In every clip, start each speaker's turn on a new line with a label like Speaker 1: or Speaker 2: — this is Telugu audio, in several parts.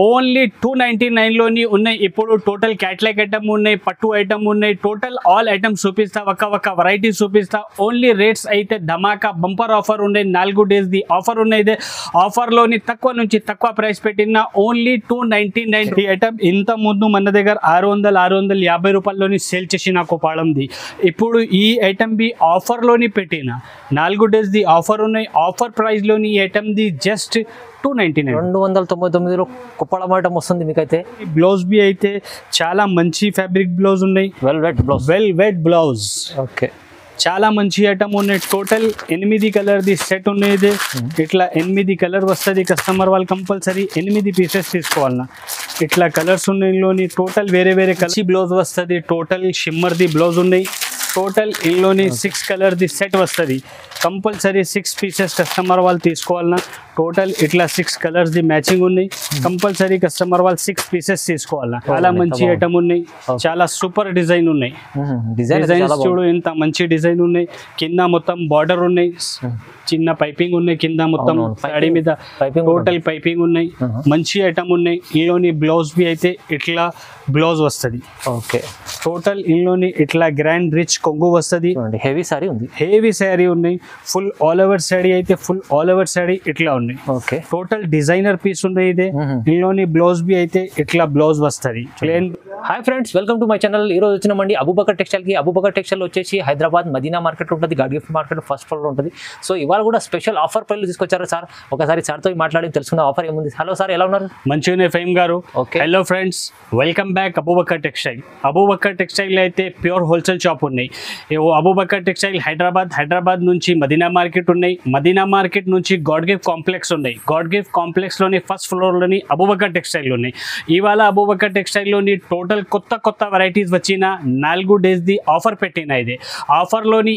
Speaker 1: ఓన్లీ 299 లోని ఉన్నాయి. ఇప్పుడు టోటల్ క్యాట్లాగ్ ఐటమ్ ఉన్నాయి, పట్టు ఐటమ్ ఉన్నాయి, టోటల్ ఆల్ ఐటమ్స్ చూపిస్తా, ఒక వెరైటీ చూపిస్తా. ఓన్లీ రేట్స్ అయితే ధమాకా బంపర్ ఆఫర్ ఉన్నాయి. 4 డేస్ ది ఆఫర్ ఉన్నాయి. ఆఫర్ లోని తక్కువ నుంచి తక్కువ ప్రైస్ పెట్టిన ఓన్లీ 299. ఈ ఐటమ్ ఇంత ముందు మన దగ్గర 650 రూపాయల్లోని సేల్ చేసిన కోపాడంది. ఇప్పుడు ఈ ఐటమ్ బి ఆఫర్ లోని పెట్టిన 4 డేస్ ది ఆఫర్ ఉన్నాయి. ఆఫర్ ప్రైస్ లోని ఈ ఐటమ్ ది జస్ట్
Speaker 2: 299 కుప్పడం ఐటమ్ వస్తుంది మీకైతే.
Speaker 1: బ్లౌజ్ బి అయితే చాలా మంచి ఫ్యాబ్రిక్ బ్లౌజ్ ఉన్నాయి. Velvet blouse.
Speaker 2: ఓకే,
Speaker 1: చాలా మంచి ఐటమ్ ఉన్నాయి. టోటల్ 8 కలర్ ది సెట్ ఉన్నాయి. ఇట్లా 8 కలర్ వస్తుంది. కస్టమర్ వాళ్ళు కంపల్సరీ 8 పీసెస్ తీసుకోవాలన్నా. ఇట్లా కలర్స్ ఉన్నాయి. టోటల్ వేరే కలర్ బ్లౌజ్ వస్తుంది. టోటల్ షిమ్మర్ ది బ్లౌజ్ ఉన్నాయి. టోటల్ ఇందులోని 6 కలర్ ది సెట్ వస్తుంది. కంపల్సరీ 6 పీసెస్ కస్టమర్ వాళ్ళు తీసుకోవాలన్నా. టోటల్ ఇట్లా 6 కలర్స్ ది మ్యాచింగ్ ఉన్నాయి. కంపల్సరీ కస్టమర్ వాళ్ళు 6 పీసెస్ తీసుకోవాలన్నా. చాలా మంచి ఐటమ్ ఉన్నాయి. చాలా సూపర్ డిజైన్ ఉన్నాయి. డిజైన్స్ చూడు, ఇంత మంచి డిజైన్ ఉన్నాయి. కింద మొత్తం బార్డర్ ఉన్నాయి, చిన్న పైపింగ్ ఉన్నాయి. కింద మొత్తం సాడీ మీద టోటల్ పైపింగ్ ఉన్నాయి. మంచి ఐటమ్ ఉన్నాయి. ఇందులోని బ్లౌజ్ బి అయితే ఇట్లా బ్లౌజ్ వస్తుంది.
Speaker 2: ఓకే,
Speaker 1: టోటల్ ఇందులోని ఇట్లా గ్రాండ్ రిచ్ కొంగు వస్తుంది.
Speaker 2: హెవీ సారీ ఉంది.
Speaker 1: హెవీ శారీ ఉన్నాయి. ఫుల్ ఆల్ ఓవర్ శారీ అయితే ఫుల్ ఆల్ ఓవర్ శారీ ఇట్లా ఉన్నాయి.
Speaker 2: ఓకే,
Speaker 1: టోటల్ డిజైనర్ పీస్ ఉన్నాయి. ఇదే ఇందులోని బ్లౌజ్ బి అయితే ఇట్లా బ్లౌజ్ వస్తుంది plain.
Speaker 2: Hi friends, welcome to my channel. ఈ రోజు వచ్చినామండి అబూబకర్ టెక్స్టైల్ కి. అబూబకర్ టెక్స్టైల్ వచ్చేసి హైదరాబాద్ మదీనా మార్కెట్ ఉంటుంది, god gift market first floor ఉంటుంది. సో ఇవాళ కూడా స్పెషల్ ఆఫర్ పైలు తీసుకొచ్చారు సార్. ఒకసారి సార్తో మాట్లాడి తెలుసుకున్న ఆఫర్ ఏముంది. హలో సార్, ఎలా ఉన్నారు?
Speaker 1: మంచిగానే ఫైమ్ గారు.
Speaker 2: Okay,
Speaker 1: hello friends, welcome back Abu Bakr textile. Abu Bakr textile అయితే ప్యూర్ హోల్సేల్ షాప్ ఉన్నాయి. అబూబకర్ టెక్స్టైల్ హైదరాబాద్ నుంచి మదీనా మార్కెట్ ఉన్నాయి. మదీనా మార్కెట్ నుంచి గాడ్ గిఫ్ట్ కాంప్లెక్స్ ఉన్నాయి. గాడ్ గిఫ్ట్ కాంప్లెక్స్ లోని ఫస్ట్ ఫ్లోర్ లోని అబూబకర్ టెక్స్టైల్ ఉన్నాయి. ఇవాళ అబూబకర్ టెక్స్టైల్ లోని టోటల్ కొత్త వెరైటీస్ వచ్చిన 4 డేస్ ది ఆఫర్ పెట్టిన. ఇది ఆఫర్ లోని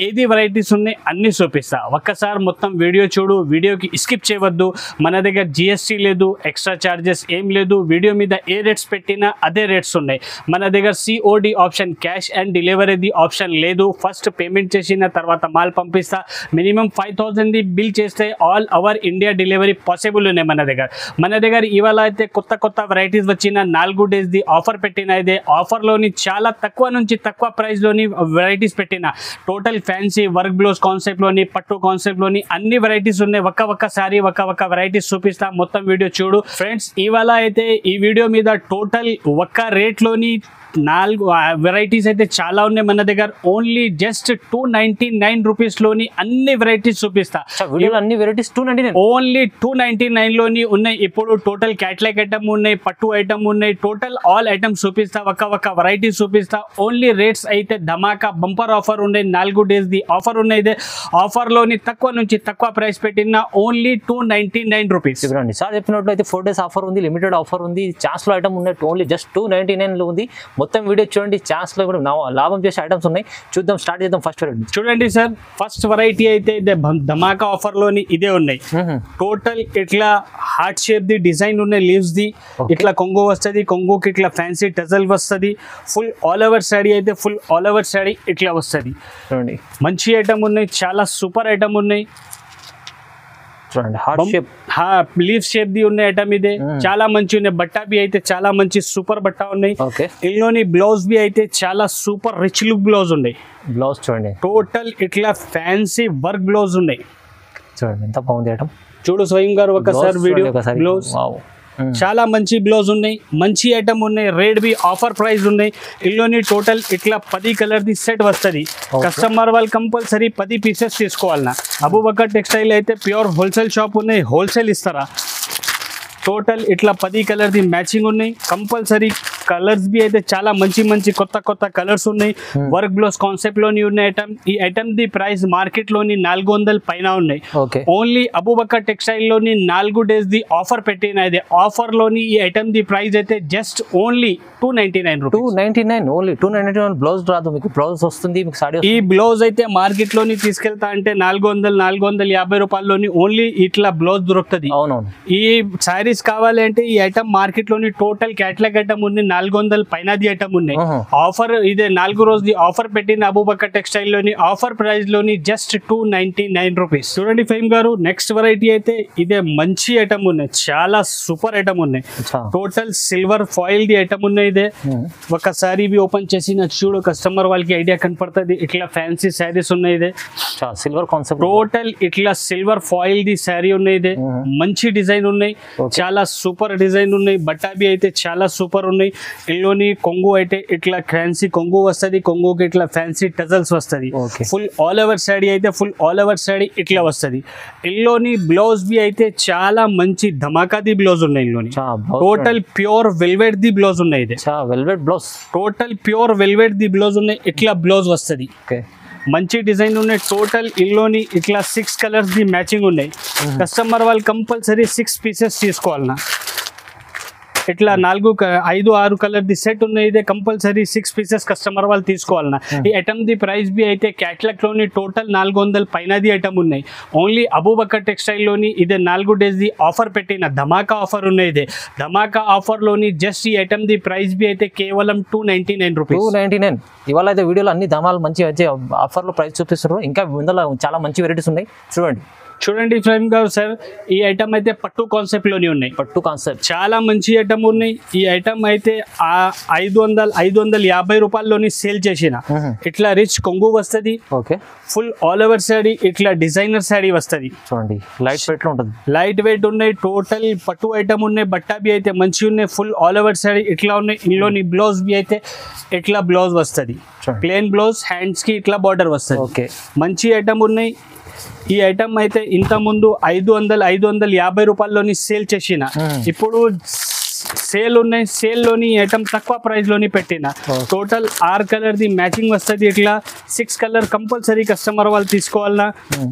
Speaker 1: ఏది వెరైటీస్ ఉన్నాయి అన్ని చూపిస్తా. ఒక్కసారి మొత్తం వీడియో చూడు. వీడియోకి స్కిప్ చేయవద్దు. మన దగ్గర GST లేదు, ఎక్స్ట్రా చార్జెస్ ఏం లేదు. వీడియో మీద ఏ రేట్స్ పెట్టినా అదే రేట్స్ ఉన్నాయి. మన దగ్గర COD option, cash and delivery option లేదు. ఫస్ట్ పేమెంట్ చేసిన తర్వాత మాల్ పంపిస్తా. మినిమం 5000 ది బిల్ చేస్తే all over India delivery possible ఉన్నాయి మన దగ్గర. ఇవాళ అయితే కొత్త వెరైటీస్ వచ్చిన 4 డేస్ ది ఆఫర్ పెట్టిన. ఇదే ఆఫర్ లోని చాలా తక్కువ నుంచి తక్కువ ప్రైస్ లోని వెరైటీస్ పెట్టిన. Total fancy work blouse concept లోని, పట్టు కాన్సెప్ట్ లోని అన్ని వెరైటీస్ ఉన్నాయి. ఒక్కసారి ఒక్క వెరైటీస్ చూపిస్తా. మొత్తం వీడియో చూడు ఫ్రెండ్స్. ఇవాళ అయితే ఈ వీడియో మీద టోటల్ ఒక్క రేట్ లోని 4 వెరైటీస్ అయితే చాలా ఉన్నాయి మన దగ్గర. ఓన్లీ జస్ట్ 299 రూపీస్ లోని అన్ని వెరైటీస్ చూపిస్తా.
Speaker 2: అన్ని వెరైటీస్ 299,
Speaker 1: ఓన్లీ 299 లోని ఉన్నాయి. ఇప్పుడు టోటల్ క్యాట్లాగ్ ఐటమ్ ఉన్నాయి, పట్టు ఐటమ్ ఉన్నాయి. టోటల్ ఆల్ ఐటమ్స్ చూపిస్తా. ఒక వెరైటీస్ చూపిస్తా. ఓన్లీ రేట్స్ అయితే ధమాకా బంపర్ ఆఫర్ ఉన్నాయి. 4 డేస్ ది ఆఫర్ ఉన్నాయి. ఆఫర్ లోని తక్కువ నుంచి తక్కువ ప్రైస్ పెట్టిన ఓన్లీ 299 రూపీస్.
Speaker 2: సార్ చెప్పినట్లు అయితే 4 డేస్ ఆఫర్ ఉంది, లిమిటెడ్ ఆఫర్ ఉంది. ఛాన్స్ లో ఐటమ్ ఉన్నాయి. ఓన్లీ జస్ట్ 299 లో ఉంది. మొత్తం వీడియో చూడండి. ఛాన్స్ లో కూడా లాభం చేసే ఐటమ్స్ ఉన్నాయి. చూద్దాం, స్టార్ట్ చేద్దాం. ఫస్ట్ వెరైటీ
Speaker 1: చూడండి సార్. ఫస్ట్ వెరైటీ అయితే ధమాకా ఆఫర్ లోని ఇదే ఉన్నాయి. టోటల్ ఇట్లా హార్ట్ షేప్ ది డిజైన్ ఉన్నాయి. లీవ్స్ ది ఇట్లా కొంగు వస్తుంది. కొంగుకి ఇట్లా ఫ్యాన్సీ టజల్ వస్తుంది. ఫుల్ ఆల్ ఓవర్ శారీ అయితే ఫుల్ ఆల్ ఓవర్ శారీ ఇట్లా వస్తుంది.
Speaker 2: చూడండి,
Speaker 1: మంచి ఐటమ్ ఉన్నాయి. చాలా సూపర్ ఐటమ్ ఉన్నాయి.
Speaker 2: చూడండి, heart shape,
Speaker 1: leave shape the ఉన్నాయి ఐటమ్. ఇదే చాలా మంచి ఉన్నాయి. బట్టా బి అయితే చాలా మంచి సూపర్ బట్టా ఉన్నాయి. ఇందులోని బ్లౌజ్ బి అయితే చాలా సూపర్ రిచ్ లుక్ బ్లౌజ్ ఉన్నాయి.
Speaker 2: బ్లౌజ్ చూడండి,
Speaker 1: టోటల్ ఇట్లా ఫ్యాన్సీ వర్క్ బ్లౌజ్ ఉన్నాయి.
Speaker 2: చూడండి ఎంత బాగుంది ఐటమ్.
Speaker 1: చూడు స్వయం గారు ఒకసారి వీడియో. బ్లౌజ్ చాలా మంచి బ్లౌజ్ ఉన్నాయి. మంచి ఐటమ్ ఉన్నాయి. రేట్ బి ఆఫర్ ప్రైస్ ఉన్నాయి. ఇందులోని టోటల్ ఇట్లా 10 కలర్ ది సెట్ వస్తుంది. కస్టమర్ వాళ్ళు కంపల్సరీ 10 పీసెస్ తీసుకోవాలన్నా. అబూబకర్ టెక్స్టైల్ అయితే ప్యూర్ హోల్సేల్ షాప్ ఉన్నాయి. హోల్సేల్ ఇస్తారా. టోటల్ ఇట్లా 10 కలర్ ది మ్యాచింగ్ ఉన్నాయి. కంపల్సరీ కలర్స్ బి అయితే చాలా మంచి కొత్త కలర్స్ ఉన్నాయి. వర్క్ బ్లౌజ్ కాన్సెప్ట్ లోని ఉన్న ఐటమ్. ఈ ఐటమ్ ది ప్రైస్ మార్కెట్ లోని 400 పైన ఉన్నాయి. ఓన్లీ అబూబకర్ టెక్స్టైల్ లోని 4 డేస్ ది ఆఫర్ పెట్టిన. ఇది ఆఫర్ లోని ఈ ఐటమ్ ది ప్రైస్ అయితే just only 299 rupees.
Speaker 2: 299 only 299. Blouse రాదు మీకు, బ్లౌజ్ వస్తుంది మీకు సారీ.
Speaker 1: ఈ బ్లౌజ్ అయితే మార్కెట్ లోని తీసుకెళ్తా అంటే 450 రూపాయల్లోని ఓన్లీ ఇట్లా బ్లౌజ్ దొరుకుతుంది.
Speaker 2: అవునవును.
Speaker 1: ఈ సారీస్ కావాలి అంటే ఈ ఐటమ్ మార్కెట్ లోని టోటల్ క్యాట్లాగ్ ఐటమ్ ఉంది. 400 పైనది ఐటమ్ ఉన్నాయి. ఆఫర్ ఇదే 4 రోజుది ఆఫర్ పెట్టిన అబూబకర్ టెక్స్టైల్ లోని ఆఫర్ ప్రైస్ లోని జస్ట్ 299 రూపీస్. చూడండి ఫైమ్ గారు, నెక్స్ట్ వెరైటీ అయితే ఇదే మంచి ఐటమ్ ఉన్నాయి, చాలా సూపర్ ఐటమ్ ఉన్నాయి. Total silver foil the item ఉన్నాయి. ఇదే ఒకసారి ఇవి ఓపెన్ చేసిన చూడు కస్టమర్ వాళ్ళకి ఐడియా కనపడుతుంది. ఇట్లా ఫ్యాన్సీ శారీస్ ఉన్నాయి. ఇదే
Speaker 2: సిల్వర్ కాన్సెప్ట్,
Speaker 1: టోటల్ ఇట్లా సిల్వర్ ఫాయిల్ ది శారీ ఉన్నాయి. ఇదే మంచి డిజైన్ ఉన్నాయి, చాలా సూపర్ డిజైన్ ఉన్నాయి. బట్టాబి అయితే చాలా సూపర్ ఉన్నాయి. ఇల్లోని కొంగు అయితే ఇట్లా ఫ్యాన్సీ కొంగు వస్తుంది, కొంగుకి ఇట్లా ఫ్యాన్సీ టజల్స్ వస్తుంది. ఫుల్ ఆల్ ఓవర్ శారీ అయితే ఫుల్ ఆల్ ఓవర్ శారీ ఇట్లా వస్తుంది. ఇల్లోని బ్లౌజ్ బి అయితే చాలా మంచి ధమాకాది బ్లౌజ్ ఉన్నాయి. ఇల్లోని టోటల్ ప్యూర్ వెల్వెట్ ది బ్లౌజ్ ఉన్నాయి. ఇది
Speaker 2: velvet blouse,
Speaker 1: total pure velvet ది బ్లౌజ్ ఉన్నాయి. ఇట్లా బ్లౌజ్ వస్తుంది, మంచి డిజైన్ ఉన్నాయి. టోటల్ ఇల్లోని ఇట్లా 6 కలర్స్ ది మ్యాచింగ్ ఉన్నాయి. కస్టమర్ వాళ్ళు కంపల్సరీ 6 పీసెస్ తీసుకోవాలన్నా. ఇట్లా 4, 5, 6 కలర్ ది సెట్ ఉన్నాయి. ఇదే కంపల్సరీ 6 పీసెస్ కస్టమర్ వాళ్ళు తీసుకోవాలన్నా. ఈ ఐటమ్ ది ప్రైస్ బి అయితే క్యాట్లాగ్ లోని టోటల్ 400 పైనది ఐటమ్ ఉన్నాయి. ఓన్లీ అబూబకర్ టెక్స్టైల్ లోని ఇదే 4 డేస్ ది ఆఫర్ పెట్టిన ధమాకా ఆఫర్ ఉన్నాయి. ఇదే ధమాకా ఆఫర్ లోని జస్ట్ ఈ ఐటమ్ ది ప్రైస్ బి అయితే కేవలం 299 రూపీస్.
Speaker 2: 299. ఇవాళ అయితే వీడియోలో అన్ని ధమాలు మంచి ఆఫర్ లో ప్రైస్ చూపిస్తున్నారు. ఇంకా ముందర చాలా మంచి వెరైటీస్ ఉన్నాయి.
Speaker 1: చూడండి ఫ్రేమ్ గారు సార్, ఈ ఐటమ్ అయితే పట్టు కాన్సెప్ట్ లోని ఉన్నాయి.
Speaker 2: పట్టు కాన్సెప్ట్
Speaker 1: చాలా మంచి ఐటమ్ ఉన్నాయి. ఈ ఐటమ్ అయితే 550 రూపాయల్లోని సేల్ చేసిన. ఇట్లా రిచ్ కొంగు వస్తుంది.
Speaker 2: Okay,
Speaker 1: full all over sari ఇట్లా డిజైనర్ శారీ వస్తుంది.
Speaker 2: చూడండి లైట్ వెయిట్ లో ఉంటుంది,
Speaker 1: లైట్ వెయిట్ ఉన్నాయి. టోటల్ పట్టు ఐటమ్ ఉన్నాయి. బట్టాబి అయితే మంచి ఉన్నాయి. ఫుల్ ఆల్ ఓవర్ శారీ ఇట్లా ఉన్నాయి. ఇందులోని బ్లౌజ్ బి అయితే ఇట్లా బ్లౌజ్ వస్తుంది, ప్లెయిన్ బ్లౌజ్, హ్యాండ్స్ కి ఇట్లా బార్డర్ వస్తుంది.
Speaker 2: ఓకే, మంచి
Speaker 1: ఐటమ్ ఉన్నాయి. ఈ ఐటమ్ అయితే ఇంత ముందు 550 రూపాయల్లోని సేల్ చేసిన. ఇప్పుడు సేల్ ఉన్నాయి. సేల్ లోని ఐటమ్ తక్కువ ప్రైస్ లోని పెట్టిన. టోటల్ 6 కలర్ ది మ్యాచింగ్ వస్తుంది. ఇట్లా 6 కలర్ కంపల్సరీ కస్టమర్ వాళ్ళు తీసుకోవాలన్నా.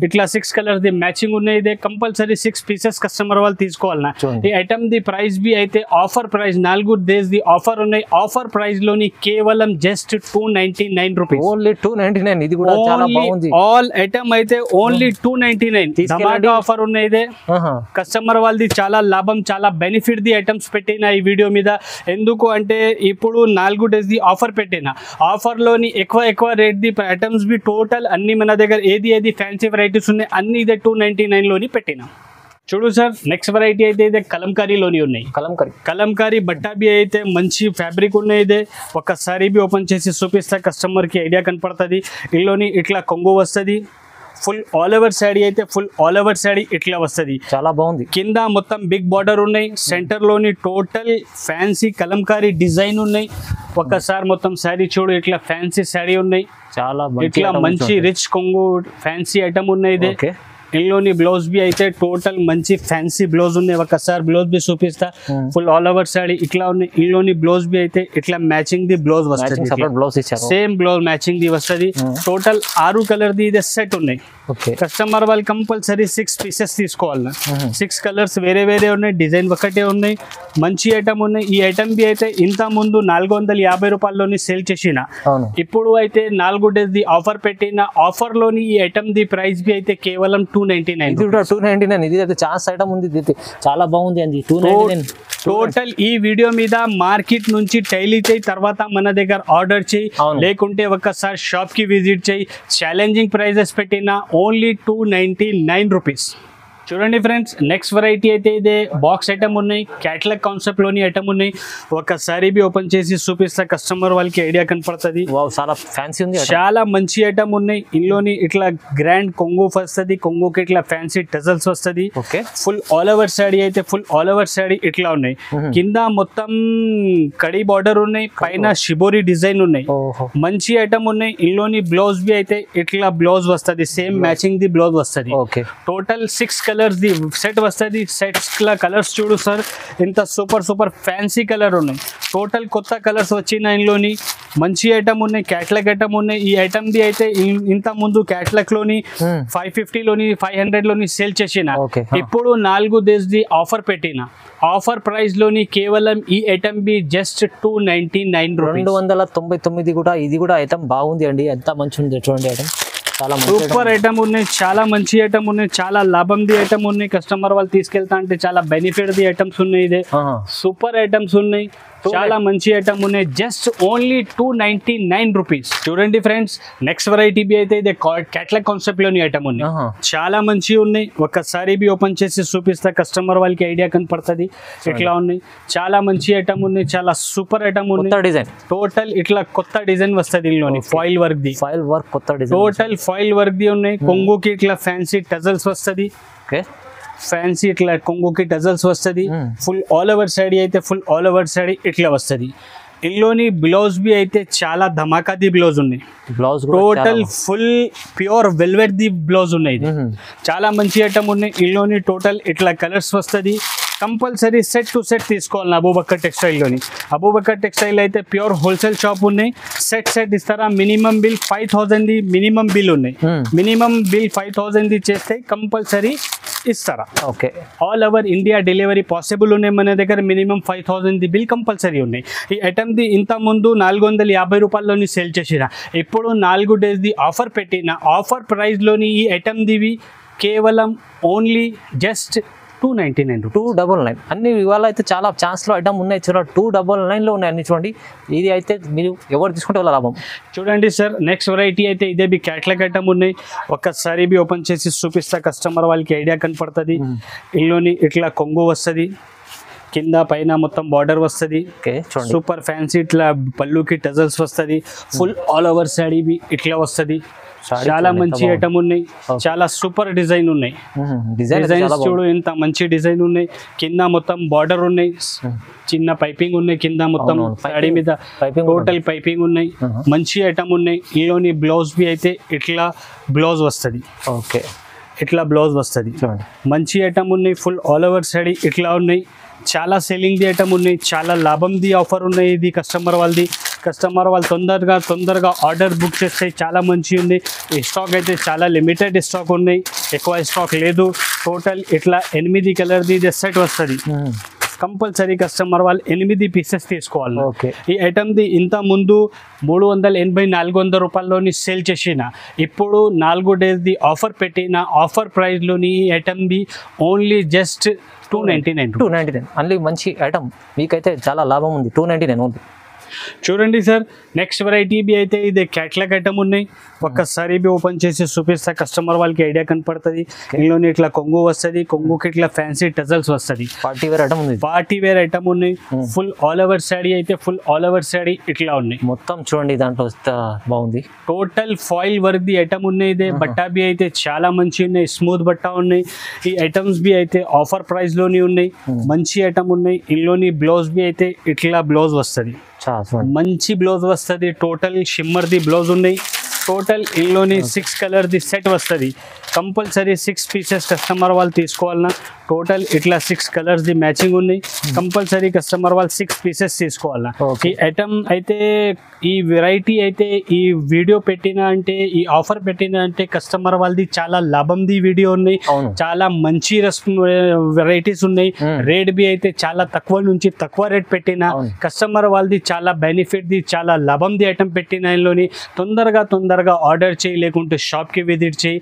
Speaker 1: ఇట్లా 6 కలర్ ది మ్యాచింగ్ ఉన్నాయి. ఇదే కంపల్సరీ 6 పీసెస్ కస్టమర్ వాళ్ళు తీసుకోవాలన్నా. ఈ ఐటమ్ ది ప్రైస్ బి అయితే ఆఫర్ ప్రైస్ 4 డేస్ ది ఆఫర్ ఉన్నాయి. ఆఫర్ ప్రైస్ లోని కేవలం జస్ట్ 299 రూపీస్.
Speaker 2: ఓన్లీ 299. ఇది కూడా చాలా బాగుంది.
Speaker 1: ఆల్ ఐటమ్ అయితే ఓన్లీ 299 ధమాకా ఆఫర్ ఉన్నాయి. ఇదే కస్టమర్ వాళ్ళది చాలా లాభం, చాలా బెనిఫిట్ ది ఐటమ్స్ పెట్టిన ఈ వీడియో మీద. ఎందుకు అంటే ఇప్పుడు 4 డేస్ ది ఆఫర్ పెట్టిన. ఆఫర్ లోని ఎక్కువ రేట్ ది ఐటమ్స్ బి టోటల్ అన్ని మన దగ్గర ఏది ఫ్యాన్సీ వెరైటీస్ ఉన్నాయి అన్ని ఇదే 299 లోని పెట్టిన. చూడు సార్, నెక్స్ట్ వెరైటీ అయితే ఇదే కలంకారీలోని ఉన్నాయి. కలంకారీ బట్టాబి అయితే మంచి ఫ్యాబ్రిక్ ఉన్నాయి. ఇదే ఒకసారి బి ఓపెన్ చేసి చూపిస్తా, కస్టమర్ కి ఐడియా కనపడుతుంది. ఇందులోని ఇట్లా కొంగు వస్తుంది. ఫుల్ ఆల్ ఓవర్ శారీ అయితే ఫుల్ ఆల్ ఓవర్ శారీ ఇట్లా వస్తుంది,
Speaker 2: చాలా బాగుంది.
Speaker 1: కింద మొత్తం బిగ్ బార్డర్ ఉన్నాయి. సెంటర్ లోని టోటల్ ఫ్యాన్సీ కలంకారీ డిజైన్ ఉన్నాయి. ఒకసారి మొత్తం శారీ చూడు, ఇట్లా ఫ్యాన్సీ శారీ ఉన్నాయి.
Speaker 2: చాలా
Speaker 1: ఇట్లా మంచి రిచ్ కొంగు ఫ్యాన్సీ ఐటమ్ ఉన్నాయి. ఇదే ఇందులోని బ్లౌజ్ బి అయితే టోటల్ మంచి ఫ్యాన్సీ బ్లౌజ్ ఉన్నాయి. ఒకసారి బ్లౌజ్ బి చూపిస్తా. ఫుల్ ఆల్ ఓవర్ శారీ ఇట్లా ఉన్నాయి. ఇందులోని బ్లౌజ్ బి అయితే ఇట్లా మ్యాచింగ్ ది బ్లౌజ్ వస్తుంది. సేమ్ బ్లౌజ్ మ్యాచింగ్ ది వస్తుంది. టోటల్ 6 కలర్ ది ఇదే సెట్ ఉన్నాయి. కస్టమర్ వాళ్ళు కంపల్సరీ 6 పీసెస్ తీసుకోవాలి. 6 కలర్స్ వేరే ఉన్నాయి, డిజైన్ ఒకటే ఉన్నాయి. మంచి ఐటమ్ ఉన్నాయి. ఈ ఐటమ్ బి అయితే ఇంత ముందు 450 రూపాయల్లోని సేల్ చేసిన. ఇప్పుడు అయితే 4 డేస్ ది ఆఫర్ పెట్టిన. ఆఫర్ లోని ఈ ఐటమ్ ది ప్రైస్ బి అయితే కేవలం
Speaker 2: 299. ఇది అయితే చాలా ఐటమ్ ఉంది, చాలా బాగుంది అండి. 299
Speaker 1: టోటల్. ఈ వీడియో మీద మార్కెట్ నుంచి టైలీ చేయి, తర్వాత మన దగ్గర ఆర్డర్ చేయి, లేకుంటే ఒకసారి షాప్ కి విజిట్ చేయి. ఛాలెంజింగ్ ప్రైజెస్ పెట్టిన ఓన్లీ 299 రూపీస్. చూడండి ఫ్రెండ్స్, నెక్స్ట్ వెరైటీ అయితే ఇదే బాక్స్ ఐటమ్ ఉన్నాయి. క్యాటలాగ్ కాన్సెప్ట్ లోని ఐటమ్ ఉన్నాయి. ఒకసారి బి ఓపెన్ చేసి చూపిస్తా, కస్టమర్ వాళ్ళకి ఐడియా కనపడుతుంది.
Speaker 2: చాలా ఫ్యాన్సీ ఉంది,
Speaker 1: చాలా మంచి ఐటమ్ ఉన్నాయి. ఇందులోని ఇట్లా గ్రాండ్ కొంగు వస్తుంది. కొంగుకి ఇట్లా ఫ్యాన్సీ టజల్స్ వస్తుంది. ఫుల్ ఆల్ ఓవర్ శారీ అయితే ఫుల్ ఆల్ ఓవర్ శారీ ఇట్లా ఉన్నాయి. కింద మొత్తం కడి బార్డర్ ఉన్నాయి. పైన షిబోరి డిజైన్ ఉన్నాయి. మంచి ఐటమ్ ఉన్నాయి. ఇందులోని బ్లౌజ్ బి అయితే ఇట్లా బ్లౌజ్ వస్తుంది. సేమ్ మ్యాచింగ్ ది బ్లౌజ్ వస్తుంది. టోటల్ 6 కలర్స్ ది సెట్ వస్తుంది. సెట్స్ కలర్స్ చూడు సార్, ఇంత సూపర్ ఫ్యాన్సీ కలర్ ఉన్నాయి. టోటల్ కొత్త కలర్స్ వచ్చిన ఇందులోని మంచి ఐటమ్ ఉన్నాయి. క్యాటలాగ్ ఐటమ్ ఉన్నాయి. ఈ ఐటమ్ ది అయితే ఇంత ముందు క్యాటలాగ్ లోని 550 లోని 500 లోని సేల్ చేసిన. ఇప్పుడు 4 డేస్ ది ఆఫర్ పెట్టిన. ఆఫర్ ప్రైస్ లోని కేవలం ఈ ఐటమ్ బి జస్ట్ 299 రూపీస్.
Speaker 2: 299 కూడా. ఇది కూడా ఐటమ్ బాగుంది అండి, ఎంత మంచి ఉంది చూడండి. ఐటమ్ చాలా
Speaker 1: సూపర్ ఐటమ్ ఉన్నాయి. చాలా మంచి ఐటమ్ ఉన్నాయి. చాలా లాభం ది ఐటమ్ ఉన్నాయి. కస్టమర్ వాళ్ళు తీసుకెళ్తా అంటే చాలా బెనిఫిట్ ది ఐటమ్స్ ఉన్నాయి. ఇదే సూపర్ ఐటమ్స్ ఉన్నాయి. చాలా మంచి ఐటమ్ ఉన్నాయి. Just only 299 rupees. చూడండి ఫ్రెండ్స్, నెక్స్ట్ వెరైటీ బి అయితే ఇది క్యాట్లాగ్ కాన్సెప్ట్ లోని ఐటమ్ ఉన్నాయి. చాలా మంచి ఉన్నాయి. ఒక్కసారి బి ఓపెన్ చేసి చూపిస్తా, కస్టమర్ వాళ్ళకి ఐడియా కనపడుతుంది ఎట్లా ఉన్నాయి. చాలా మంచి ఐటమ్ ఉన్నాయి, చాలా సూపర్ ఐటమ్ ఉన్నాయి.
Speaker 2: డిజైన్
Speaker 1: టోటల్ ఇట్లా కొత్త డిజైన్ వస్తుంది ఇందులోని. ఫాయిల్ వర్క్ ది,
Speaker 2: ఫాయిల్ వర్క్ కొత్త డిజైన్,
Speaker 1: టోటల్ ఫాయిల్ వర్క్ ది ఉన్నాయి. కొంగుకి ఇట్లా ఫ్యాన్సీ టజల్స్ వస్తుంది.
Speaker 2: ఓకే,
Speaker 1: ఫ్యాన్సీ ఇట్లా కొంగుకి టజల్స్ వస్తుంది. ఫుల్ ఆల్ ఓవర్ సాడీ అయితే ఫుల్ ఆల్ ఓవర్ సాడీ ఇట్లా వస్తుంది. ఇందులోని బ్లౌజ్ బి అయితే చాలా ధమాకాది బ్లౌజ్ ఉన్నాయి.
Speaker 2: Blouse
Speaker 1: total full pure velvet ది బ్లౌజ్ ఉన్నాయి. చాలా మంచి ఐటమ్ ఉన్నాయి. ఇందులోని టోటల్ ఇట్లా కలర్స్ వస్తుంది. కంపల్సరీ సెట్ టు సెట్ తీసుకోవాలి అబూబకర్ టెక్స్టైల్లోని. అబూబకర్ టెక్స్టైల్ అయితే ప్యూర్ హోల్సేల్ షాప్ ఉన్నాయి. సెట్ ఇస్తారా. మినిమం బిల్ 5000 మినిమం బిల్ ఉన్నాయి. మినిమం బిల్ 5000 చేస్తే కంపల్సరీ ఇస్తారా.
Speaker 2: Okay,
Speaker 1: all over India delivery possible ఉన్నాయి మన దగ్గర. మినిమం 5000 బిల్ కంపల్సరీ ఉన్నాయి. ఈ ఐటమ్ది ఇంత ముందు 450 రూపాయల్లోని సేల్ చేసిన, ఇప్పుడు 4 డేస్ది ఆఫర్ పెట్టిన. ఆఫర్ ప్రైస్లోని ఈ ఐటమ్దివి కేవలం ఓన్లీ జస్ట్ 299 రూపీస్.
Speaker 2: 299 అన్ని ఇవాళ అయితే చాలా ఛాన్స్లో ఐటమ్ ఉన్నాయి. చూడ 299లో ఉన్నాయి అన్ని. చూడండి, ఇది అయితే మీరు ఎవరు తీసుకుంటే వాళ్ళ లాభం.
Speaker 1: చూడండి సార్, నెక్స్ట్ వెరైటీ అయితే ఇదే బి క్యాట్లాగ్ ఐటమ్ ఉన్నాయి. ఒక్కసారి బి ఓపెన్ చేసి చూపిస్తా, కస్టమర్ వాళ్ళకి ఐడియా కనపడుతుంది. ఇందులోని ఇట్లా కొంగు వస్తుంది, కింద పైన మొత్తం బార్డర్ వస్తుంది. సూపర్ ఫ్యాన్సీ ఇట్లా పళ్ళుకి టజల్స్ వస్తుంది. ఫుల్ ఆల్ ఓవర్ సాడీ బి ఇట్లా వస్తుంది. చాలా మంచి ఐటమ్ ఉన్నాయి. చాలా సూపర్ డిజైన్ ఉన్నాయి. డిజైన్స్ చూడు, ఎంత మంచి డిజైన్ ఉన్నాయి. కింద మొత్తం బార్డర్ ఉన్నాయి, చిన్న పైపింగ్ ఉన్నాయి. కింద మొత్తం సాడీ మీద టోటల్ పైపింగ్ ఉన్నాయి. మంచి ఐటమ్ ఉన్నాయి. ఇందులోని బ్లౌజ్ బి అయితే ఇట్లా బ్లౌజ్ వస్తుంది.
Speaker 2: ఓకే,
Speaker 1: ఇట్లా బ్లౌజ్ వస్తుంది. మంచి ఐటమ్ ఉన్నాయి. ఫుల్ ఆల్ ఓవర్ సాడీ ఇట్లా ఉన్నాయి. చాలా సెల్లింగ్ ది ఐటమ్ ఉన్నాయి. చాలా లాభంది ఆఫర్ ఉన్నాయి. ఇది కస్టమర్ వాళ్ళది. కస్టమర్ వాళ్ళు తొందరగా ఆర్డర్ బుక్ చేస్తే చాలా మంచి ఉంది. ఈ స్టాక్ అయితే చాలా లిమిటెడ్ స్టాక్ ఉన్నాయి, ఎక్కువ స్టాక్ లేదు. టోటల్ ఇట్లా 8 కలర్ది ఇది సెట్ వస్తుంది. కంపల్సరీ కస్టమర్ వాళ్ళు 8 పీసెస్ తీసుకోవాలి. ఈ ఐటమ్ది ఇంత ముందు 380-400 రూపాయల్లోని సేల్ చేసిన, ఇప్పుడు 4 డేస్ది ఆఫర్ పెట్టిన. ఆఫర్ ప్రైస్లోని ఈ ఐటమ్ది ఓన్లీ జస్ట్ 299.
Speaker 2: అన్ని మంచి ఐటమ్, మీకైతే చాలా లాభం ఉంది. 299 ఓన్లీ.
Speaker 1: చూడండి సార్, నెక్స్ట్ వెరైటీ బి అయితే ఇది క్యాట్లాగ్ ఐటమ్ ఉన్నాయి. ఒక్కసారి బి ఓపెన్ చేసి చూపిస్తా, కస్టమర్ వాళ్ళకి ఐడియా కనపడుతుంది. ఇందులోని ఇట్లా కొంగు వస్తుంది. కొంగుకి ఇట్లా ఫ్యాన్సీ టజల్స్ వస్తుంది.
Speaker 2: పార్టీ వేర్ ఐటమ్ ఉంది.
Speaker 1: పార్టీ వేర్ ఐటమ్ ఉన్నాయి. ఫుల్ ఆల్ ఓవర్ సాడీ అయితే ఫుల్ ఆల్ ఓవర్ సాడీ ఇట్లా ఉన్నాయి.
Speaker 2: మొత్తం చూడండి, దాంట్లో బాగుంది.
Speaker 1: Total foil work the item ఉన్నాయి. ఇదే బట్ట బి అయితే చాలా మంచి ఉన్నాయి. స్మూత్ బట్ట ఉన్నాయి. ఈ ఐటమ్స్ బి అయితే ఆఫర్ ప్రైస్ లోని ఉన్నాయి. మంచి ఐటమ్ ఉన్నాయి. ఇందులోని బ్లౌజ్ బి అయితే ఇట్లా బ్లౌజ్ వస్తుంది. మంచి బ్లౌజ్ వస్తుంది. టోటల్ షిమ్మర్ ది బ్లౌజ్ ఉన్నాయి. టోటల్ ఇందులోని 6 కలర్ది సెట్ వస్తుంది. కంపల్సరీ 6 పీసెస్ కస్టమర్ వాళ్ళు తీసుకోవాలన్నా. టోటల్ ఇట్లా 6 కలర్స్ది మ్యాచింగ్ ఉన్నాయి. కంపల్సరీ కస్టమర్ వాళ్ళు 6 పీసెస్ తీసుకోవాలన్నా. ఈ ఐటమ్ అయితే, ఈ వెరైటీ అయితే, ఈ వీడియో పెట్టిన అంటే, ఈ ఆఫర్ పెట్టిన అంటే కస్టమర్ వాళ్ళది చాలా లాభంది వీడియో ఉన్నాయి. చాలా మంచి వెరైటీస్ ఉన్నాయి. రేట్ బి అయితే చాలా తక్కువ నుంచి తక్కువ రేట్ పెట్టిన. కస్టమర్ వాళ్ళది చాలా బెనిఫిట్ ది, చాలా లాభంది ఐటమ్ పెట్టిన. ఇందులోని తొందరగా ఆర్డర్ చేయి, లేకుంటే షాప్కి విజిట్ చేయి.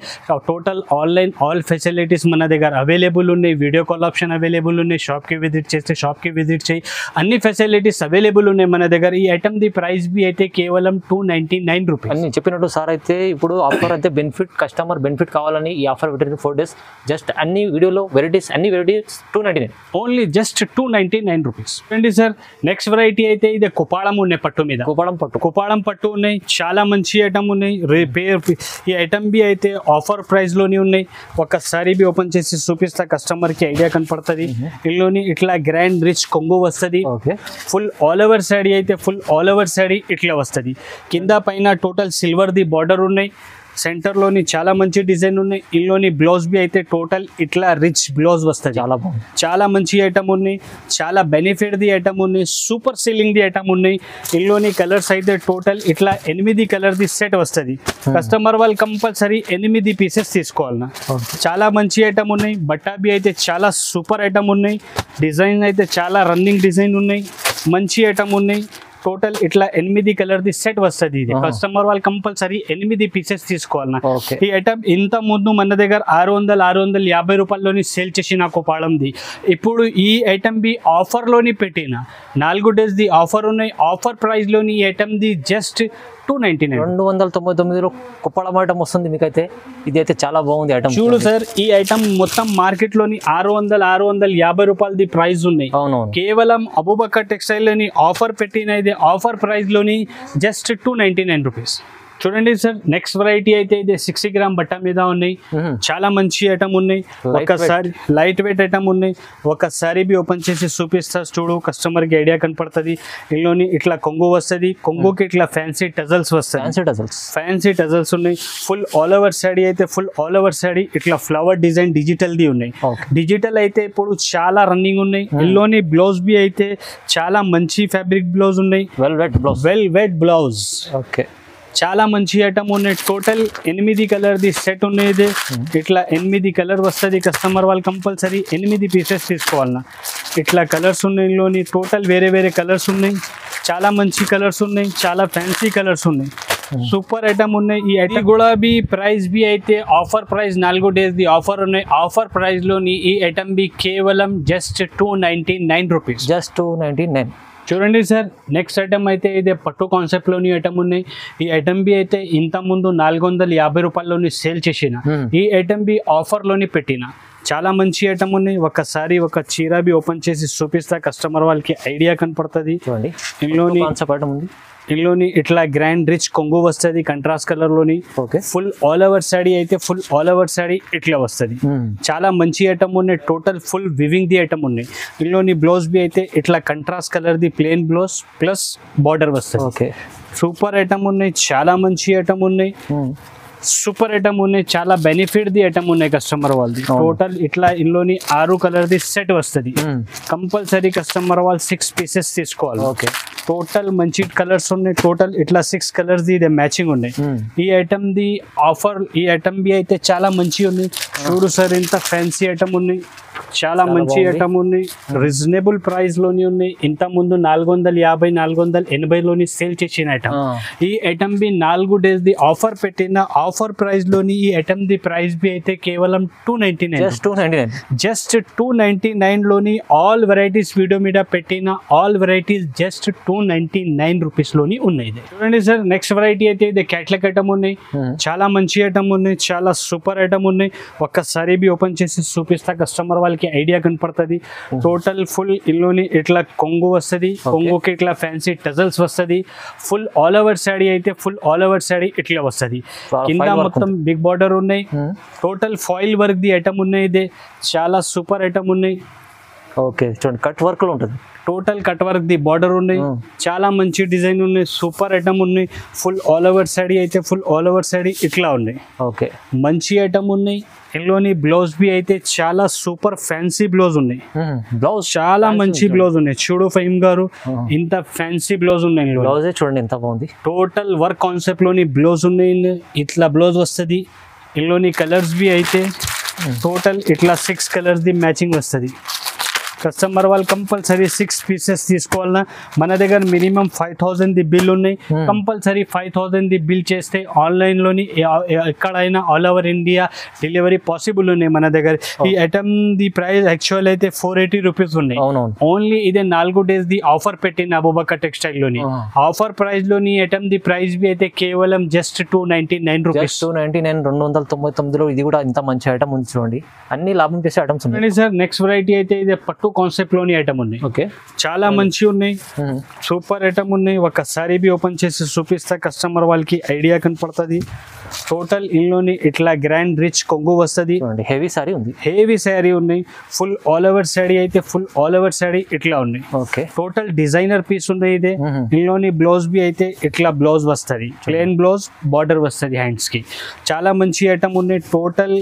Speaker 1: టోటల్ ఆన్లైన్ ఆల్ ఫెసిలిటీస్ మన దగ్గర అవైలబుల్ ఉన్నాయి. వీడియో కాల్ ఆప్షన్ అవైలబుల్ ఉన్నాయి. షాప్కి విజిట్ చేస్తే షాప్కి విజిట్ చేయి. అన్ని ఫెసిలిటీస్ అవైలబుల్ ఉన్నాయి మన దగ్గర. ఈ ఐటమ్ ది ప్రైస్ బి అయితే కేవలం 299 రూపీస్.
Speaker 2: అన్ని చెప్పినట్టు సార్ అయితే ఇప్పుడు ఆఫర్ అయితే బెనిఫిట్, కస్టమర్ బెనిఫిట్ కావాలని ఈ ఆఫర్ పెట్టిన 4 days. జస్ట్ అన్ని వీడియోలో వెరైటీస్, అన్ని వెరైటీస్ 299
Speaker 1: ఓన్లీ, జస్ట్ 299 రూపీస్. అండి సార్, నెక్స్ట్ వెరైటీ అయితే ఇది కుపాడం ఉన్నాయి. పట్టు మీద కుపాడం పట్టు ఉన్నాయి. చాలా మంచి ఐటమ్ ఉన్నాయి. ఈ ఐటమ్ బి అయితే ఆఫర్ ప్రైస్ లోని ఉన్నాయి. ఒక్కసారి బి ఓపెన్ చేసి చూపిస్తా, కస్టమర్ కి ఐడియా కనపడుతుంది. ఇందులోని ఇట్లా గ్రాండ్ రిచ్ కొంగు వస్తుంది. ఫుల్ ఆల్ ఓవర్ సాడీ అయితే ఫుల్ ఆల్ ఓవర్ సాడీ ఇట్లా వస్తుంది. కింద పైన టోటల్ సిల్వర్ ది బార్డర్ ఉన్నాయి. సెంటర్లోని చాలా మంచి డిజైన్ ఉన్నాయి. ఇందులోని బ్లౌజ్ బి అయితే టోటల్ ఇట్లా రిచ్ బ్లౌజ్ వస్తుంది. చాలా మంచి ఐటమ్ ఉన్నాయి. చాలా బెనిఫిట్ ది ఐటమ్ ఉన్నాయి. సూపర్ సెల్లింగ్ ది ఐటమ్ ఉన్నాయి. ఇందులోని కలర్స్ అయితే టోటల్ ఇట్లా 8 కలర్ది సెట్ వస్తుంది. కస్టమర్ వాళ్ళు కంపల్సరీ 8 పీసెస్ తీసుకోవాలన్నా. చాలా మంచి ఐటమ్ ఉన్నాయి. బట్టా బి అయితే చాలా సూపర్ ఐటమ్ ఉన్నాయి. డిజైన్ అయితే చాలా రన్నింగ్ డిజైన్ ఉన్నాయి. మంచి ఐటమ్ ఉన్నాయి. టోటల్ ఇట్లా 8 కలర్ ది సెట్ వస్తుంది. ఇది కస్టమర్ వాళ్ళు కంపల్సరీ 8 పీసెస్ తీసుకోవాలన్నా. ఈ ఐటమ్ ఇంత ముందు మన దగ్గర 650 రూపాయల్లోని సేల్ చేసి నాకు పాడంది. ఇప్పుడు ఈ ఐటమ్ బి ఆఫర్లోని పెట్టిన 4 days ది ఆఫర్ ఉన్నాయి. ఆఫర్ ప్రైస్లోని ఈ ఐటమ్ ది జస్ట్ 299
Speaker 2: 299లో కుప్పడం ఐటమ్ వస్తుంది మీకైతే. ఇది అయితే చాలా బాగుంది ఐటమ్.
Speaker 1: చూడు సార్, ఈ ఐటమ్ మొత్తం మార్కెట్ లోని 650 రూపాయలది ప్రైస్ ఉన్నాయి. కేవలం అబూబకర్ టెక్స్టైల్ లోని ఆఫర్ పెట్టిన ఇది ఆఫర్ ప్రైస్ లోని జస్ట్ 299 రూపీస్. చూడండి సార్, నెక్స్ట్ వెరైటీ అయితే ఇది 60 గ్రామ్ బట్ట మీద ఉన్నాయి. చాలా మంచి ఐటమ్ ఉన్నాయి. ఒకసారి లైట్ వెయిట్ ఐటమ్ ఉన్నాయి. ఒకసారి బి ఓపెన్ చేసి చూపిస్తా చూడు, కస్టమర్ కి ఐడియా కనపడుతుంది. ఇందులోని ఇట్లా కొంగు వస్తుంది. కొంగుకి ఇట్లా ఫ్యాన్సీ టజల్స్ వస్తాయి. ఫ్యాన్సీ టజల్స్ ఉన్నాయి. ఫుల్ ఆల్ ఓవర్ సాడీ అయితే ఫుల్ ఆల్ ఓవర్ సాడీ ఇట్లా ఫ్లవర్ డిజైన్ డిజిటల్ ది ఉన్నాయి. డిజిటల్ అయితే ఇప్పుడు చాలా రన్నింగ్ ఉన్నాయి. ఇందులోని బ్లౌజ్ బి అయితే చాలా మంచి ఫ్యాబ్రిక్ బ్లౌజ్ ఉన్నాయి. Velvet blouse.
Speaker 2: ఓకే,
Speaker 1: చాలా మంచి ఐటమ్ ఉన్నాయి. టోటల్ 8 కలర్ ది సెట్ ఉన్నాయి. ఇది ఇట్లా 8 కలర్ వస్తుంది. కస్టమర్ వాళ్ళు కంపల్సరీ 8 పీసెస్ తీసుకోవాలన్నా. ఇట్లా కలర్స్ ఉన్నాయి. ఇందులోని టోటల్ వేరే వేరే కలర్స్ ఉన్నాయి. చాలా మంచి కలర్స్ ఉన్నాయి. చాలా ఫ్యాన్సీ కలర్స్ ఉన్నాయి. సూపర్ ఐటమ్ ఉన్నాయి. ఈ ఐటమ్ కూడా బి ప్రైస్ బి అయితే ఆఫర్ ప్రైస్ 4 days ది ఆఫర్ ఉన్నాయి. ఆఫర్ ప్రైస్ లోని ఈ ఐటమ్ బి కేవలం జస్ట్ 299 రూపీస్.
Speaker 2: జస్ట్ 299.
Speaker 1: చూడండి సార్, నెక్స్ట్ ఐటమ్ అయితే ఇదే పట్టు కాన్సెప్ట్లోని ఐటమ్ ఉన్నాయి. ఈ ఐటమ్ బి అయితే ఇంత ముందు 450 రూపాయల్లోని సేల్ చేసిన. ఈ ఐటమ్ బి ఆఫర్లోని పెట్టిన. చాలా మంచి ఐటమ్ ఉన్నాయి. ఒకసారి ఒక చీర బి ఓపెన్ చేసి చూపిస్తా, కస్టమర్ వాళ్ళకి ఐడియా కనపడుతుంది.
Speaker 2: చూడండి,
Speaker 1: ఇందులోని ఇట్లా గ్రాండ్ రిచ్ కొంగు వస్తుంది కంట్రాస్ట్ కలర్ లోని. ఫుల్ ఆల్ ఓవర్ సాడీ అయితే ఫుల్ ఆల్ ఓవర్ సాడీ ఇట్లా వస్తుంది. చాలా మంచి ఐటమ్ ఉన్నాయి. Total full weaving the item ఉన్నాయి. ఇందులోని బ్లౌజ్ బి అయితే ఇట్లా contrast colour the plain blouse plus border వస్తుంది. సూపర్ ఐటమ్ ఉన్నాయి. చాలా మంచి ఐటమ్ ఉన్నాయి. సూపర్ ఐటమ్ ఉన్నాయి. చాలా బెనిఫిట్ ది ఐటమ్ ఉన్నాయి కస్టమర్ వాళ్ళది. టోటల్ ఇట్లా ఇందులోని 6 కలర్ ది సెట్ వస్తుంది. కంపల్సరీ కస్టమర్ వాళ్ళు 6 పీసెస్ తీసుకోవాలి. టోటల్ మంచి కలర్స్ ఉన్నాయి. టోటల్ ఇట్లా 6 కలర్స్ ది మ్యాచింగ్ ఉన్నాయి. ఈ ఐటమ్ ది ఆఫర్, ఈ ఐటమ్ బి అయితే చాలా మంచి ఉన్నాయి. చూడు సార్, ఇంత ఫ్యాన్సీ ఐటమ్ ఉన్నాయి. చాలా మంచి ఐటమ్ ఉన్నాయి. రీజనబుల్ ప్రైస్ లోని ఉన్నాయి. ఇంత ముందు 450 480 లోని సేల్ చేసిన ఐటమ్. ఈ ఐటమ్ బి 4 days ది ఆఫర్ పెట్టిన. ఆఫర్ ప్రైస్ లోని ఈ ఐటమ్ ది ప్రైస్ బి అయితే కేవలం 299. జస్ట్ 299 లోని ఆల్ వెరైటీస్ వీడియో మీద పెట్టిన ఆల్ వెరైటీస్ జస్ట్ 299 రూపీస్ లోని ఉన్నాయి. చూడండి సార్, నెక్స్ట్ వెరైటీ అయితే ఇది క్యాట్లాగ్ ఐటమ్ ఉన్నాయి. చాలా మంచి ఐటమ్ ఉన్నాయి. చాలా సూపర్ ఐటమ్ ఉన్నాయి. ఒక్కసారి బి ఓపెన్ చేసి చూపిస్తా, కస్టమర్ వాళ్ళకి ఐడియా కనపడుతుంది. టోటల్ ఫుల్ ఇందులోని ఇట్లా కొంగు వస్తుంది. కొంగుకి ఇట్లా ఫ్యాన్సీ టజల్స్ వస్తుంది. ఫుల్ ఆల్ ఓవర్ సాడీ అయితే ఫుల్ ఆల్ ఓవర్ సాడీ ఇట్లా వస్తుంది. కింద మొత్తం బిగ్ బార్డర్ ఉన్నాయి. Total foil work the item ఉన్నాయి. ఇది చాలా సూపర్ ఐటమ్ ఉన్నాయి.
Speaker 2: ఓకే, చూడండి, కట్ వర్క్ లో ఉంటుంది.
Speaker 1: Total cut work the border ఉన్నాయి. చాలా మంచి డిజైన్ ఉన్నాయి. సూపర్ ఐటమ్ ఉన్నాయి. ఫుల్ ఆల్ ఓవర్ సాడీ అయితే ఫుల్ ఆల్ ఓవర్ సాడీ ఇట్లా ఉన్నాయి.
Speaker 2: ఓకే,
Speaker 1: మంచి ఐటమ్ ఉన్నాయి. ఇందులోని బ్లౌజ్ బి అయితే చాలా సూపర్ ఫ్యాన్సీ బ్లౌజ్ ఉన్నాయి.
Speaker 2: బ్లౌజ్
Speaker 1: చాలా మంచి బ్లౌజ్ ఉన్నాయి. చూడు ఫహీమ్ గారు, ఇంత ఫ్యాన్సీ బ్లౌజ్ ఉన్నాయి.
Speaker 2: బ్లౌజ్ చూడండి ఎంత బాగుంది.
Speaker 1: టోటల్ వర్క్ కాన్సెప్ట్ లోని బ్లౌజ్ ఉన్నాయి. ఇట్లా బ్లౌజ్ వస్తుంది. ఇందులోని కలర్స్ బి అయితే టోటల్ ఇట్లా 6 కలర్స్ ది మ్యాచింగ్ వస్తుంది. కస్టమర్ వాళ్ళు కంపల్సరీ 6 పీసెస్ తీసుకోవాలన్నా. మన దగ్గర మినిమం 5000 ది బిల్ ఉన్నాయి. కంపల్సరీ 5000 ది బిల్ చేస్తే ఆన్లైన్ లోని ఎక్కడైనా all over India delivery possible ఉన్నాయి మన దగ్గర. ఈ ఐటమ్ ది ప్రైస్ యాక్చువల్ అయితే 480 రూపీస్ ఉన్నాయి. ఓన్లీ ఇదే 4 days ది ఆఫర్ పెట్టిన అబూబకర్ టెక్స్టైల్ లోని. ఆఫర్ ప్రైస్ లోని ఐటమ్ ది ప్రైస్ బి అయితే కేవలం జస్ట్ 299 రూపీస్.
Speaker 2: 299, 299లో ఇది కూడా ఇంత మంచి ఐటమ్ ఉంది. చూడండి, అన్ని లాభం చేసే ఐటమ్స్ ఉన్నాయి
Speaker 1: సార్. నెక్స్ట్ వెరైటీ అయితే ఇదే పట్టు కాన్సెప్ట్ లోని ఐటమ్ ఉన్నాయి. చాలా మంచి ఉన్నాయి. సూపర్ ఐటమ్ ఉన్నాయి. ఒకసారి బి ఓపెన్ చేసి చూపిస్తా, కస్టమర్ వాళ్ళకి ఐడియా కనపడుతుంది. టోటల్ ఇందులోని ఇట్లా గ్రాండ్ రిచ్ కొంగు వస్తుంది.
Speaker 2: హెవీ సారీ ఉంది.
Speaker 1: హెవీ సారీ ఉన్నాయి. ఫుల్ ఆల్ ఓవర్ సాడీ అయితే ఫుల్ ఆల్ ఓవర్ సాడీ ఇట్లా ఉన్నాయి. టోటల్ డిజైనర్ పీస్ ఉంది. ఇదే ఇందులోని బ్లౌజ్ బి అయితే ఇట్లా బ్లౌజ్ వస్తుంది. ప్లెయిన్ బ్లౌజ్, బార్డర్ వస్తుంది హ్యాండ్స్ కి. చాలా మంచి ఐటమ్ ఉన్నాయి. టోటల్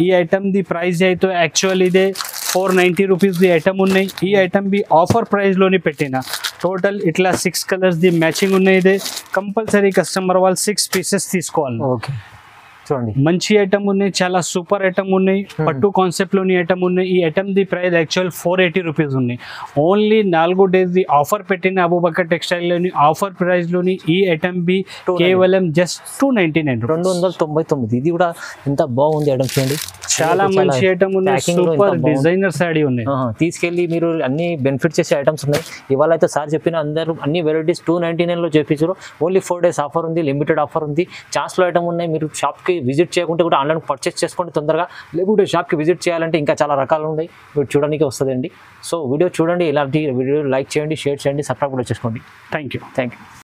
Speaker 1: ఈ ఐటమ్ ది ప్రైస్ అయితే యాక్చువల్ ఇదే 490 రూపీస్ ది ఐటమ్ ఉన్నాయి. ఈ ఐటమ్ బి ఆఫర్ ప్రైస్ లోని పెట్టిన. టోటల్ ఇట్లా 6 కలర్స్ ది మ్యాచింగ్ ఉన్నాయి. ఇదే కంపల్సరీ కస్టమర్ వాళ్ళు 6 పీసెస్ తీసుకోవాలి.
Speaker 2: చూడండి
Speaker 1: మంచి ఐటమ్ ఉన్నాయి, చాలా సూపర్ ఐటమ్ ఉన్నాయి, పట్టు కాన్సెప్ట్ లోని ఐటమ్ ఉన్నాయి. ఈ item the price actual 480 rupees ఉన్నాయి. ఓన్లీ 4 డేస్ ది ఆఫర్ పెట్టిన అబూబకర్ టెక్స్టైల్ లోని ఆఫర్ ప్రైస్ లోని ఈ ఐటమ్ బి కేవలం జస్ట్ 299
Speaker 2: 299. ఇది కూడా ఎంత బాగుంది ఐటమ్ చూడండి,
Speaker 1: చాలా మంచి ఐటమ్ ఉన్నాయి, సూపర్ డిజైనర్ సాడీ ఉన్నాయి.
Speaker 2: తీసుకెళ్ళి మీరు అన్ని బెనిఫిట్ చేసే ఐటమ్స్ ఉన్నాయి. ఇవాళ అయితే సార్ చెప్పిన అందరూ అన్ని వెరైటీస్ 299 లో చేపించారు. ఓన్లీ 4 days ఆఫర్ ఉంది, లిమిటెడ్ ఆఫర్ ఉంది, ఛాన్స్లో ఐటమ్ ఉన్నాయి. మీరు షాప్కి విజిట్ చేయకుంటే కూడా ఆన్లైన్ పర్చేస్ చేసుకోండి తొందరగా, లేకుంటే షాప్కి విజిట్ చేయాలంటే ఇంకా చాలా రకాలు ఉన్నాయి, మీరు చూడడానికి వస్తుందండి. సో వీడియో చూడండి, ఇలాంటి వీడియో లైక్ చేయండి, షేర్ చేయండి, సబ్స్క్రైబ్ కూడా చేసుకోండి.
Speaker 1: Thank you.